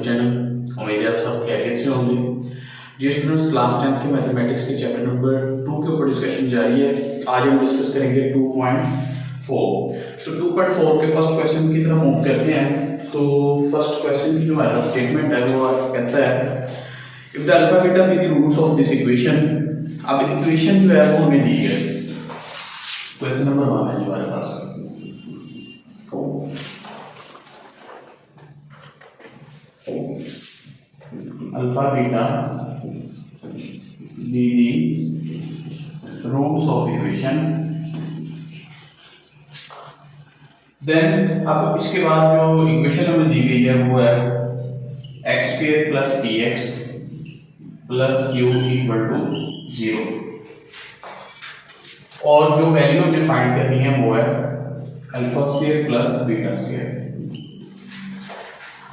YouTube channel. उम्मीद है आप सब खैरियत से होंगे। जी स्टूडेंट्स, क्लास 10 के मैथमेटिक्स के चैप्टर नंबर 2 के ऊपर डिस्कशन जारी है। आज हम डिस्कस करेंगे 2.4। तो 2.4 के फर्स्ट क्वेश्चन की तरफ मूव करते हैं। तो फर्स्ट क्वेश्चन की जो हमारा स्टेटमेंट है वो कहता है if the alpha beta be the roots of this equation. अब इक्वेशन जो है वो हमें दी है। क्वेश्चन नंबर 1 है हमारे पास। Alpha beta be the roots of equation. Then अब इसके बाद जो इक्वेशन हमें दी गई है वो है x square plus p x plus q equal to 0 और जो वैल्यू हमें फाइंड करनी है वो है alpha square plus beta square.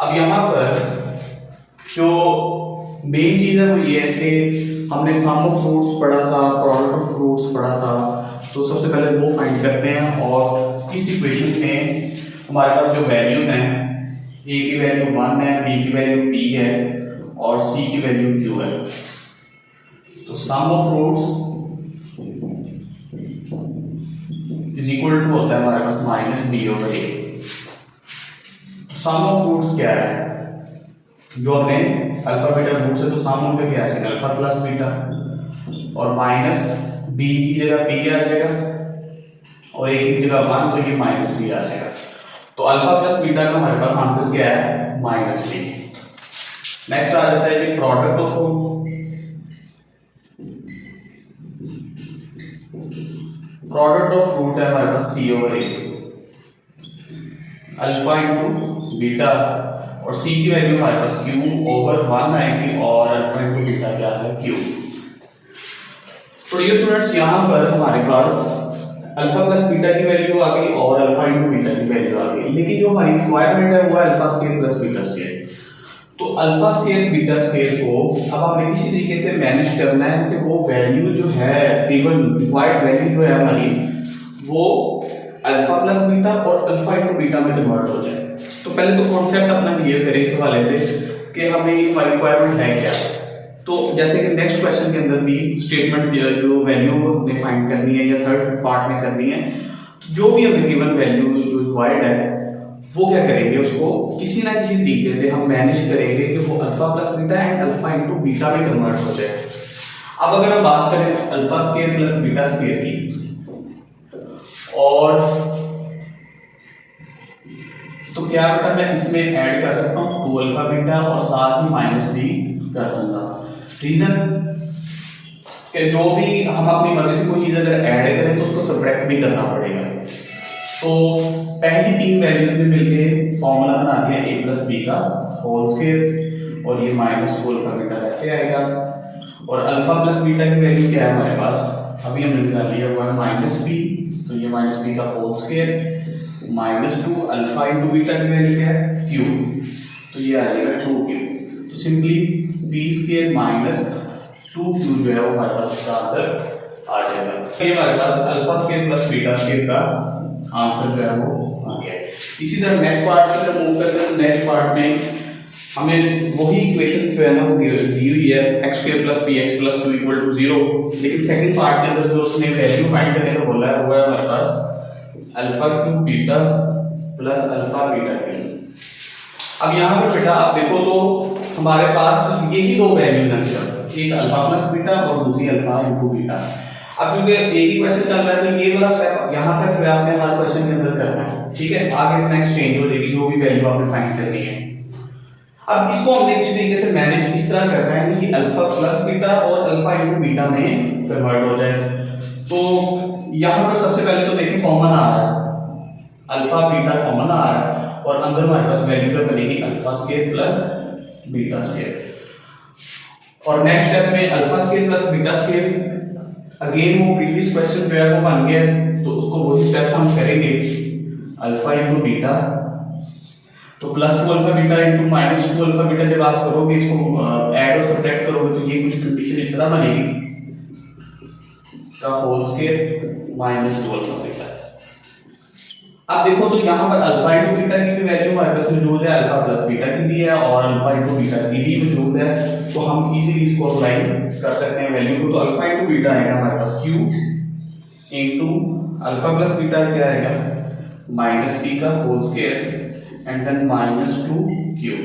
अब यहाँ पर जो मेन चीज है वो ये है कि हमने सम ऑफ फ्रूट्स पढ़ा था, प्रोडक्ट ऑफ फ्रूट्स पढ़ा था। तो सबसे पहले वो फाइंड करते हैं और इस इक्वेशन में हमारे पास जो वैल्यूज हैं, ए की वैल्यू 1 है, बी की वैल्यू p है और सी की वैल्यू q है। तो sum of fruits is equal to होता है हमारे पास minus B over A. Sum of fruits क्या है? जो हमने अल्फा बीटा रूट से तो सम उनका क्या है, अल्फा प्लस बीटा और माइनस बी की जगह p आ जाएगा और a की जगह 1 तो ये माइनस b आ जाएगा। तो अल्फा प्लस बीटा का हमारे पास आंसर क्या है, माइनस b। नेक्स्ट आ जाता है कि product of fruit. Product of fruit है हमारे पास c over a, alpha into beta और c की वैल्यू हमारे पास q ओवर 1 आएगी और अल्फा इंटू बीटा क्या है, q। तो ये स्टूडेंट्स यहाँ पर हमारे पास अल्फा प्लस बीटा की वैल्यू आ गई और अल्फा इंटू बीटा की वैल्यू आ गई। लेकिन जो हमारी रिक्वायरमेंट है वो है alpha square plus beta square. तो अल्फा स्क्वायर बीटा स्क्वायर को अब हमें किसी तरीके से मैनेज करना है कि वो वैल्यू जो है, गिवन रिक्वायर्ड वैल्यू जो है हमारी, वो अल्फा प्लस बीटा और अल्फा इंटू बीटा में कन्वर्ट हो जाए। तो पहले तो कॉन्सेप्ट अपना क्लियर करें इस हवाले से कि हमें हमारी रिक्वायरमेंट है क्या। तो जैसे कि नेक्स्ट क्वेश्चन के अंदर भी स्टेटमेंट जो वैल्यू हमें फाइंड करनी है या थर्ड पार्ट में करनी है, तो जो भी हमें गिवन वैल्यू जो रिक्वायर्ड है वो क्या करेंगे, उसको किसी ना किसी तरीके से हम मैनेज करेंगे कि वो alpha plus beta and alpha into beta में कन्वर्ट हो जाए। अब अगर हम बात करें alpha square plus beta square की, और तो क्या होता है, मैं इसमें ऐड कर सकता हूं 2 अल्फा बीटा और साथ ही माइनस भी कर दूंगा। रीजन कि जो भी हम अपनी मर्जी से कोई चीज अगर ऐड करें तो उसको सब्ट्रैक्ट भी करना पड़ेगा। तो पहली 3 वैल्यूज ने मिलके फॉर्मूला बना दिया a प्लस बी का होल स्क्वायर और ये माइनस 2 अल्फा बीटा ऐसे आएगा। और अल्फा प्लस बीटा की वैल्यू क्या है हमारे पास, अभी हमने निकाल लिया वो है माइनस बी, तो ये माइनस बी का whole square minus 2 alpha into beta की वैल्यू क्या है, q, तो ये आ जाएगा 2q। तो simply b square minus 2q जो है वो हमारे पास इसका आंसर आ जाएगा। ये हमारे पास alpha square plus beta square का आंसर जो है वो आ गया। इसी तरह नेक्स्ट पार्ट की तरफ मूव करते हैं। नेक्स्ट पार्ट में हमें वही इक्वेशन जो है ना वो दी हुई है x square plus px plus 2 equal to 0। लेकिन सेकंड पार्ट के अंदर जो उसने वैल्यू फाइंड करने का बोला है वो है हमारे पास alpha cube beta plus alpha beta cube. अब यहाँ पे बेटा आप देखो तो हमारे पास यही 2 वैल्यूज हैं सिर्फ, एक अल्फा प्लस बीटा और दूसरी अल्फा इंटू बीटा। अब क्योंकि एक ही क्वेश्चन चल रहा है तो ये वाला स्टेप यहाँ तक आपने हर क्वेश्चन के अंदर करना है, ठीक है। आगे से नेक्स्ट चेंज हो जाएगी जो भी वैल्यू आपने फाइंड करनी है। अब इसको हमने किसी तरीके से मैनेज इस तरह करना है कि अल्फा प्लस बीटा और अल्फा इंटू बीटा में कन्वर्ट हो जाए। तो यहाँ पर सबसे पहले तो देखिए कॉमन आ रहा है, अल्फा बीटा कॉमन आ रहा है और अंदर हमारे पास वैल्यू क्या बनेगी, alpha square plus beta square. और नेक्स्ट स्टेप में alpha square plus beta square, again वो प्रीवियस क्वेश्चन जो है वो बन गया, तो उसको वही स्टेप्स हम करेंगे। अल्फा इंटू बीटा तो plus 2 alpha beta into minus 2 alpha beta, जब आप करोगे इसको ऐड और सब्ट्रैक्ट करोगे तो ये कुछ कंडीशन इस तरह बनेगी का whole square minus 2 alpha beta. अब देखो तो यहाँ पर अल्फा इंटू बीटा की भी वैल्यू हमारे पास मौजूद है, अल्फा प्लस बीटा की भी है और अल्फा इंटू बीटा की भी मौजूद है, तो हम इजीली इसको अप्लाई कर सकते हैं वैल्यू को। तो अल्फा इंटू बीटा आएगा हमारे पास q into alpha plus beta क्या आएगा माइनस p का whole square and then minus 2q।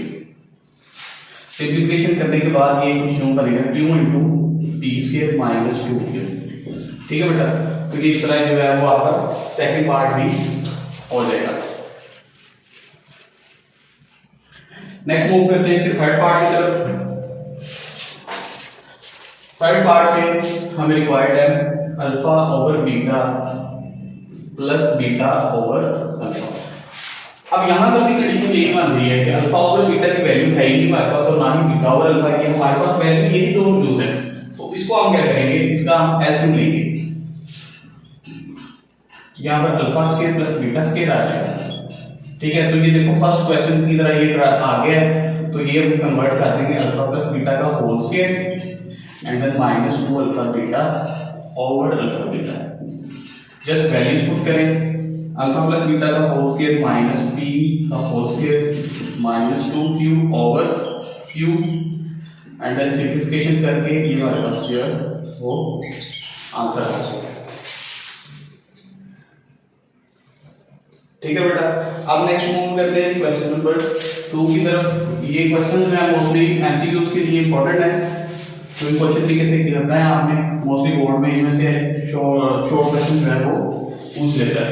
Simplification करने के बाद ये कुछ यूं बनेगा q into p square minus 2q। ठीक है बेटा, तो ये इस तरह जो है वो आपका सेकंड पार्ट भी हो जाएगा। नेक्स्ट मूव करते हैं इसके थर्ड पार्ट की तरफ। थर्ड पार्ट में हमें रिक्वायर्ड है alpha over beta plus beta over alpha. अब यहां पर भी कंडीशन यही मान रही है कि अल्फा ओवर बीटा की वैल्यू है ही नहीं हमारे पास और ना ही बीटा ओवर अल्फा की, हमारे पास वैल्यू यही दो मौजूद है। तो इसको हम क्या करेंगे, इसका हम एलसीएम लेंगे। यहाँ पर alpha square plus beta square आ जाएगा। ठीक है, तो ये देखो फर्स्ट क्वेश्चन की तरह ये आ गया है, तो ये हम कन्वर्ट कर देंगे अल्फा प्लस बीटा का whole square and then minus 2 alpha beta over alpha beta. Just values put करें, अल्फा प्लस बीटा का होल स्क्वायर माइनस p का whole square minus 2q over q and then simplification करके ये हमारे पास जो है वो आंसर आ जाएगा। ठीक है बेटा, अब नेक्स्ट मूव करते हैं क्वेश्चन नंबर 2 की तरफ। ये क्वेश्चन जो है मोस्टली एमसीक्यूज के लिए इंपॉर्टेंट है, तो इनको अच्छे तरीके से करना है आपने। मोस्टली बोर्ड में इनमें से शॉर्ट क्वेश्चन जो है वो पूछ लेता है।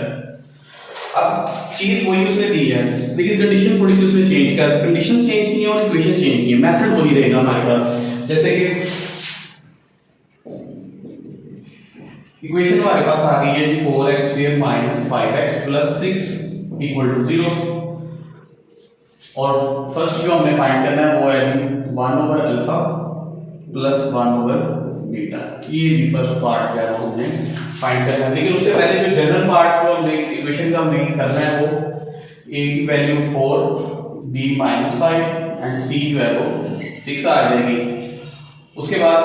अब चीज वही उसने दी है, लेकिन कंडीशन थोड़ी सी उसने चेंज कर, कंडीशन चेंज की है और इक्वेशन चेंज की है, मेथड वही रहेगा हमारे पास। जैसे कि इक्वेशन हमारे पास आ गई है 4x² minus 5x plus 6 equal to 0, और फर्स्ट जो हमने फाइंड करना है वो है 1 over alpha plus 1 over beta. ये भी फर्स्ट पार्ट जो है वो हमने फाइंड करना है, लेकिन उससे पहले जो जनरल पार्ट जो हमने इक्वेशन का हमने करना है वो a की value 4 b minus 5 and c जो है वो 6 आ जाएगी। उसके बाद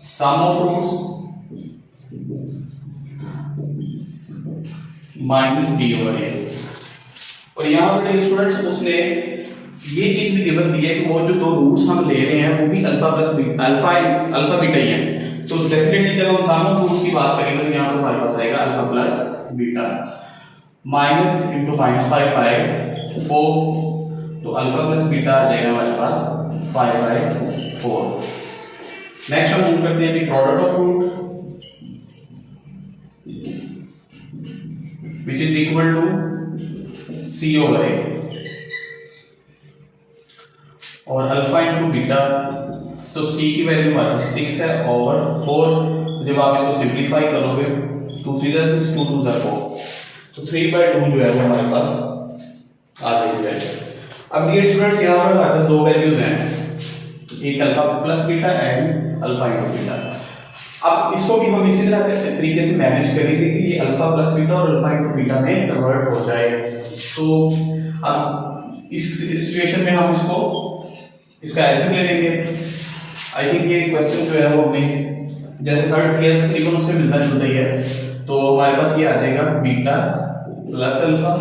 sum of roots minus b over a, और यहाँ पर स्टूडेंट्स उसने ये चीज भी गिवन दी है कि वो जो दो रूट्स हम ले रहे हैं वो भी अल्फा प्लस अल्फा बीटा ही है। तो डेफिनेटली जब हम सम ऑफ रूट्स की बात करेंगे तो यहाँ पर हमारे पास आएगा alpha plus beta minus into minus 5 by 4, तो अल्फा प्लस बीटा आ जाएगा हमारे पास 5 बाय 4। नेक्स्ट हम मूव करते हैं product of root which is equal to c over a, और अल्फा इंटू बीटा, तो c की वैल्यू हमारे पास 6 है ओवर 4, तो जब आप इसको सिंप्लीफाई करोगे 2 3 6 2 2 4, तो 3/2 जो है वो हमारे पास आ जाएगी। अब ये स्टूडेंट्स यहाँ पर हमारे पास दो वैल्यूज हैं, एक alpha plus beta and alpha into beta. अब इसको भी हम इसी तरह तरीके से मैनेज करेंगे कि ये अल्फा प्लस बीटा और अल्फा इंटू बीटा में कन्वर्ट हो जाए। तो अब इस सिचुएशन में हम इसका एलसीएम ले लेंगे। आई थिंक ये क्वेश्चन जो है वो हमें जैसे थर्ड क्लियर तरीकों से मिलता जुलता ही है, तो हमारे पास ये आ जाएगा बीटा प्लस अल्फा,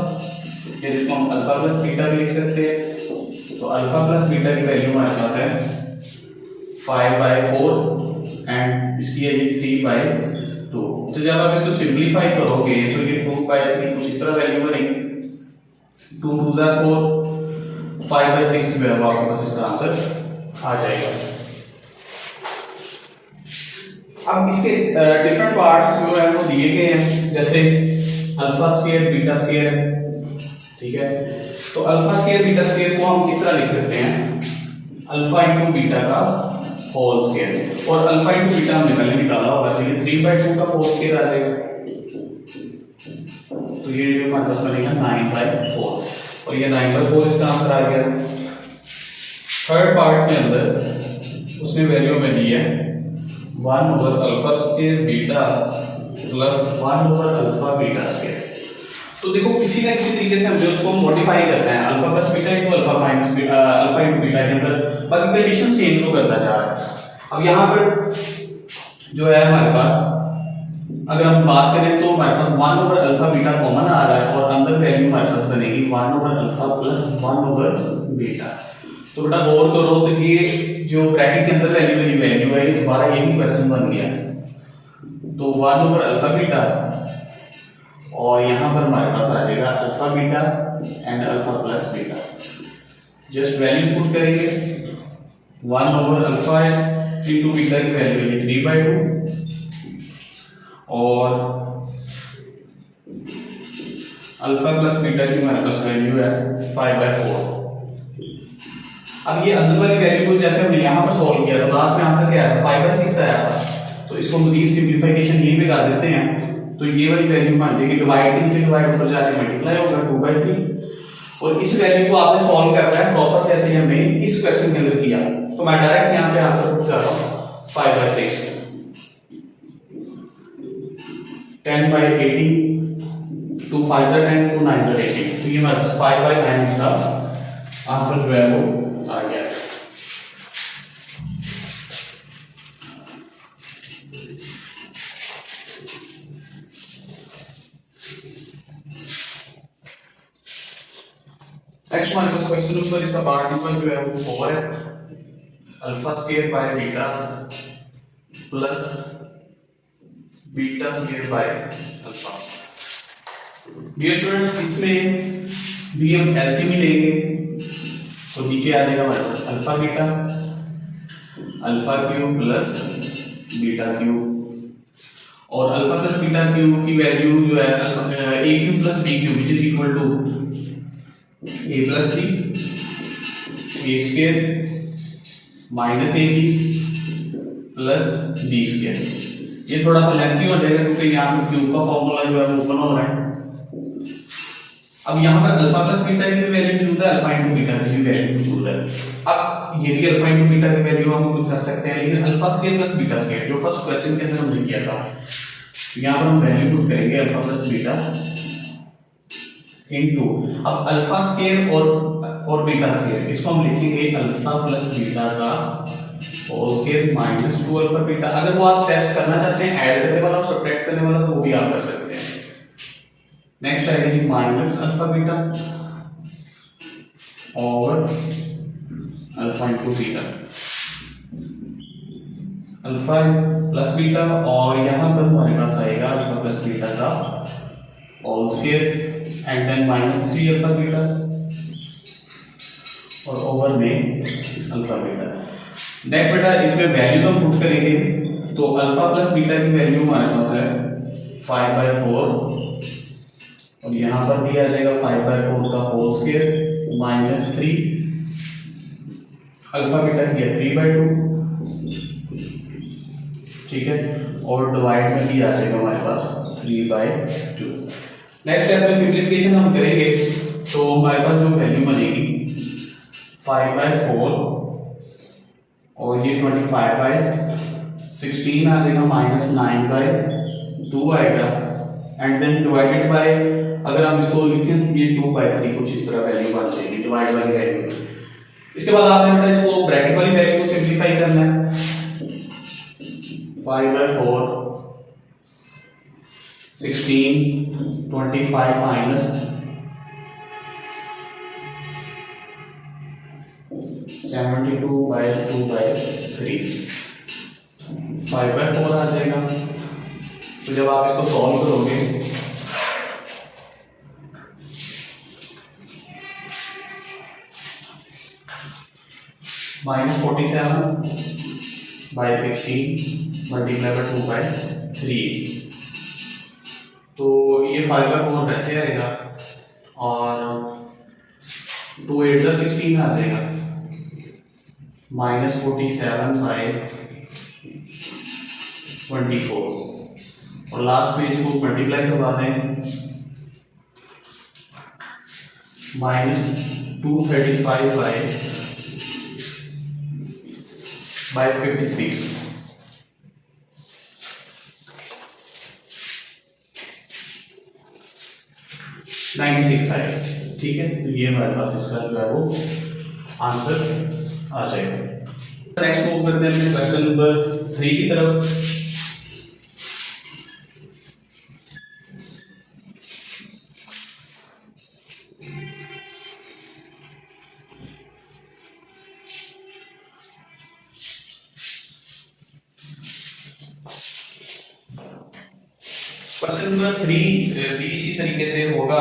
या जिसको हम अल्फा प्लस बीटा भी लिख सकते हैं। तो अल्फा प्लस बीटा की वैल्यू हमारे पास है 5/4 एंड इसकी है ये 3/2। तो जब आप इसको सिंप्लीफाई करोगे तो ये 2/3 कुछ इस तरह वैल्यू बनेगी, 2 2 4, 5/6 जो है वो आपके पास इसका आंसर आ जाएगा। अब इसके डिफरेंट पार्ट्स जो है वो दिए गए हैं, जैसे अल्फा स्क्वायर बीटा स्क्वायर, ठीक है। तो अल्फा स्क्वायर बीटा स्क्वायर को हम किस तरह लिख सकते हैं, अल्फा इंटू बीटा का होल स्क्वायर, और अल्फा इंटू बीटा हमने पहले निकाला होगा, तो ये 3/2 का होल स्क्वायर आ जाएगा, तो ये जो हमारे पास बनेगा 9/4, और ये 9/4 इसका आंसर आ गया। थर्ड पार्ट के अंदर उसने वैल्यू में दी है 1 over alpha square beta plus 1 over alpha beta square. तो देखो किसी ना किसी तरीके से हमें उसको मॉडिफाई करना है, alpha plus beta into alpha minus alpha into beta के अंदर, बाकी कंडीशन चेंज तो करता जा रहा है। अब यहाँ पर जो है हमारे पास अगर हम बात करें तो हमारे पास 1 ओवर अल्फा बीटा कॉमन आ रहा है और अंदर वैल्यू हमारे पास बनेगी 1 over alpha plus 1 over beta. तो बेटा गौर करो तो ये जो ब्रैकेट के अंदर वैल्यू है ये दोबारा यही क्वेश्चन बन गया। तो 1 ओवर अल्फा बीटा और यहाँ पर हमारे पास आ जाएगा alpha beta and alpha plus beta. Just value put करेंगे 1 ओवर अल्फा इंटू बीटा की वैल्यू है 3/2 और अल्फा प्लस बीटा की हमारे पास वैल्यू है 5/4। अब ये अंदर वाली वैल्यू को जैसे हमने यहाँ पर सॉल्व किया तो लास्ट में आंसर क्या आया 5/6 आया था। तो इसको मजीद सिंपलीफिकेशन यहीं पे कर देते हैं तो ये वाली वैल्यू मान जाएगी डिवाइड के नीचे डिवाइड ऊपर जाके मल्टीप्लाई होगा 2/3 और इस वैल्यू को आपने सॉल्व करना है प्रॉपर जैसे हमने इस क्वेश्चन के अंदर किया। तो मैं डायरेक्ट यहाँ पे आंसर पुट कर रहा हूँ 5/6 10/18 2 5 10 2 9/18। तो ये हमारे पास 5/9 इसका आंसर जो है वो आ गया। नेक्स्ट हमारे पास क्वेश्चन नंबर इसका पार्टिकल जो है वो 4 है alpha square by beta plus beta square by alpha. Dear students इसमें भी हम एलसीएम ही लेंगे तो नीचे आ जाएगा हमारे पास alpha beta alpha cube plus beta cube और अल्फा प्लस बीटा क्यूब की वैल्यू जो है A cube plus B cube which is equal to a plus B A square minus A B plus B square. ये थोड़ा सा lengthy हो जाएगा क्योंकि यहाँ पे क्यूब का फॉर्मूला जो है वो ओपन हो रहा है। अब यहाँ पर अल्फा प्लस बीटा की वैल्यू मौजूद है अल्फा इंटू बीटा की वैल्यू मौजूद है। अब ये भी अल्फा इंटू बीटा की वैल्यू हम खुद कर सकते हैं लेकिन alpha square plus beta square जो फर्स्ट क्वेश्चन के अंदर हमने किया था यहाँ पर हम वैल्यू पुट करेंगे अल्फा प्लस बीटा इनटू अब अल्फा स्क्वायर और बीटा स्क्वायर इसको हम लिखेंगे अल्फा प्लस बीटा का whole square minus 2 alpha beta. अगर वो आप स्टेप्स करना चाहते हैं ऐड करने वाला और सब्ट्रैक्ट करने वाला तो वो भी आप कर सकते हैं। नेक्स्ट आएगी माइनस अल्फा बीटा और alpha into beta alpha plus beta और यहाँ पर हमारे पास आएगा अल्फा प्लस बीटा का whole square and then minus 3 alpha beta और ओवर में अल्फा बीटा। नेक्स्ट बेटा इसमें वैल्यू हम पुट करेंगे तो अल्फा प्लस बीटा की वैल्यू हमारे पास है 5/4 और यहाँ पर भी आ जाएगा 5/4 का whole square minus 3 alpha beta की 3/2 ठीक है और डिवाइड में भी आ जाएगा हमारे पास 3/2। नेक्स्ट स्टेप में सिंपलीफिकेशन हम करेंगे तो हमारे पास जो वैल्यू बनेगी 5/4 और ये 25/16 आ जाएगा माइनस 9/2 आएगा एंड देन डिवाइडेड बाय अगर हम इसको लिखें ये 2/3 कुछ इस तरह वैल्यू बन जाएगी डिवाइड वाली वैल्यू। इसके बाद आपने बेटा इसको ब्रैकेट वाली वैल्यू को सिंपलीफाई करना है 5/4 16 25 माइनस 72/2/3 5/4 आ जाएगा। तो जब आप इसको सॉल्व करोगे -47/16 मल्टीप्लाई बाय 2/3 तो ये 5/4 वैसे आएगा और 2 8 16 आ जाएगा -47/24 और लास्ट में इसको मल्टीप्लाई करवा दें -235/56 96 आएगा ठीक है। तो ये हमारे पास इसका जो है वो आंसर आ जाएगा। नेक्स्ट मूव करते हैं क्वेश्चन नंबर 3 की तरफ। क्वेश्चन नंबर 3 भी इसी तरीके से होगा,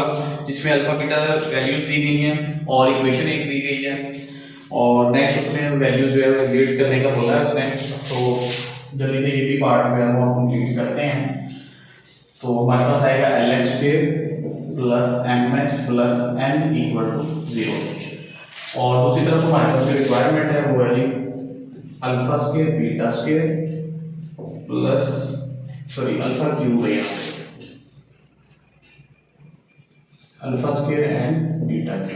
जिसमें अल्फा बीटा वैल्यूज दी गई हैं और इक्वेशन एक दी गई है, और नेक्स्ट उसमें वैल्यूज जो है कैलकुलेट करने का बोला है उसने। तो जल्दी से ये भी पार्ट जो है वो हम कंप्लीट करते हैं। तो हमारे पास आएगा LX² plus MX plus N equal to 0, और दूसरी तरफ हमारे पास जो रिक्वायरमेंट है वो है α² β² प्लस α³ है, α² एंड β³।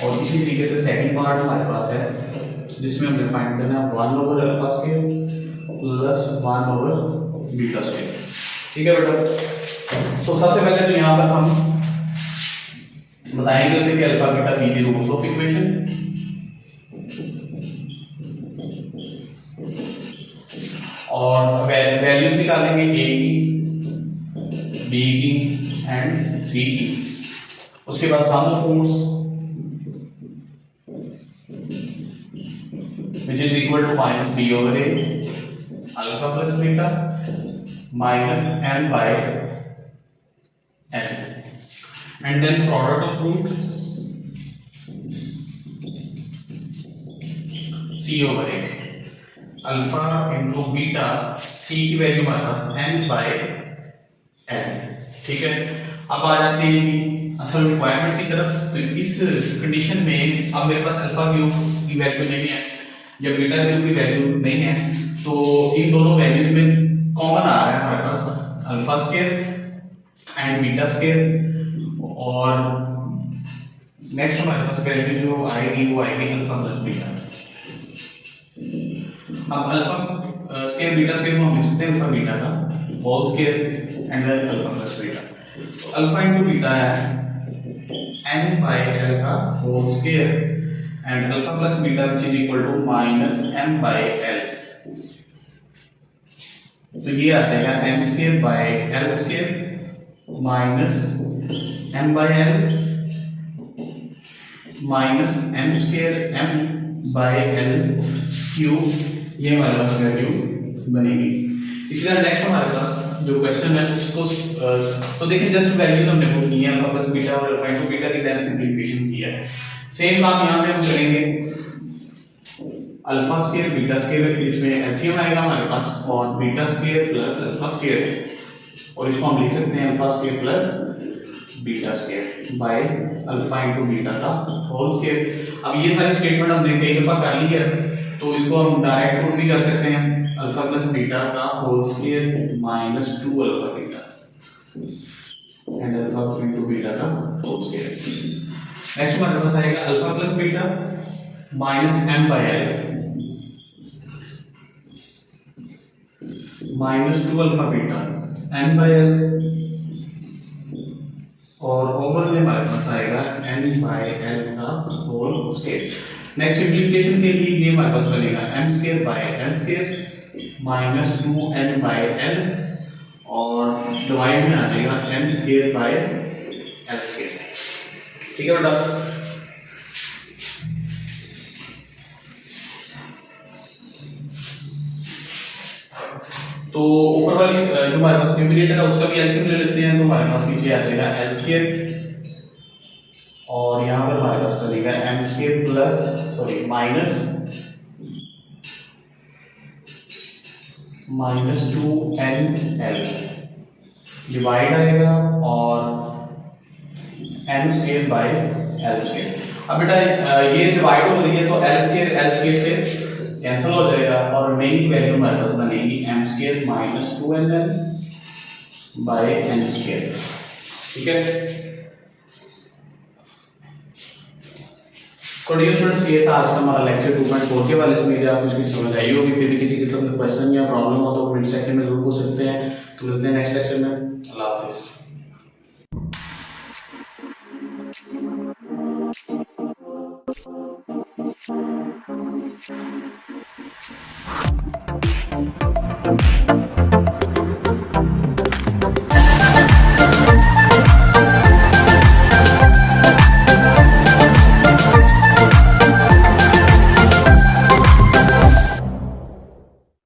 और इसी तरीके से सेकंड पार्ट हमारे पास है जिसमें हमने फाइंड करना है 1/α² प्लस 1/β²। ठीक है बेटा। तो सबसे पहले तो यहाँ पर हम बताएंगे उसे कि अल्फा बीटा बी की रूट्स ऑफ इक्वेशन, और वैल्यूज निकालेंगे ए की, बी की एंड सी की। उसके बाद sum of roots which is equal to minus b over a alpha plus beta minus n by n, and then product of root c over a alpha into beta, C की value हमारे पास n by n। ठीक है, अब आ जाते हैं असल requirement की तरफ। तो इस कंडीशन में अब मेरे पास अल्फा क्यूब की वैल्यू नहीं है या बीटा क्यूब की वैल्यू नहीं है, तो इन दोनों वैल्यूज में कॉमन आ रहा है हमारे पास α² एंड β², और नेक्स्ट हमारे पास वैल्यू जो आएगी वो आएगी अल्फा प्लस बीटा। अब α² β² को हम लिख सकते हैं अल्फा बीटा का whole square and then alpha plus beta. तो अल्फा इनटू बीटा है n by l का whole square and alpha plus beta which is equal to minus m by l। तो ये आ जाएगा m² by l² minus m by l minus m² m by l cube, ये हमारे पास value बनेगी। इसी तरह next हमारे पास जो क्वेश्चन है उसको तो देखिए जस्ट वैल्यूज हमने पुट की है अल्फा प्लस बीटा और अल्फा इनटू बीटा की देन सिंपलीफिकेशन किया है। सेम काम यहां पे हम करेंगे, α² β², इसमें एलसीएम आएगा हमारे पास और β² प्लस α², और इसको हम लिख सकते हैं α² plus β² by alpha into beta का होल स्क्वायर। अब ये सारी स्टेटमेंट हमने कई दफा कर ली है, तो इसको हम डायरेक्ट पुट भी कर सकते हैं अल्फा प्लस बीटा का whole square minus 2 alpha beta and alpha into beta का होल स्क्वायर। नेक्स्ट हमारे पास आएगा alpha plus beta minus m by l minus 2 alpha beta n by l, और ओवर में हमारे पास आएगा n by l का होल स्क्वायर। नेक्स्ट सिंपलीफिकेशन के लिए ये हमारे पास बनेगा m² by l² minus 2n by l, और डिवाइड में आ जाएगा m² by l²। ठीक है बेटा। तो ऊपर वाली जो हमारे पास न्यूमरेटर है उसका भी एलसीएम ले लेते हैं, तो हमारे पास नीचे आ जाएगा l² और यहाँ पर हमारे पास बनेगा m² plus minus 2nl divide आएगा और n² बाय l²। अब बेटा ये डिवाइड हो रही है तो l² से कैंसिल हो जाएगा और रिमेनिंग वैल्यू हमारे पास बनेगी m² minus 2nl bye n²। ठीक है। तो डियर स्टूडेंट्स, ये था आज का हमारा लेक्चर 2.4 के वाले इसमें आपको इसकी समझ आई होगी। फिर भी किसी किस्म का क्वेश्चन या प्रॉब्लम हो तो कमेंट सेक्शन में जरूर पूछ सकते हैं। तो मिलते हैं नेक्स्ट लेक्चर में। अल्लाह हाफिज।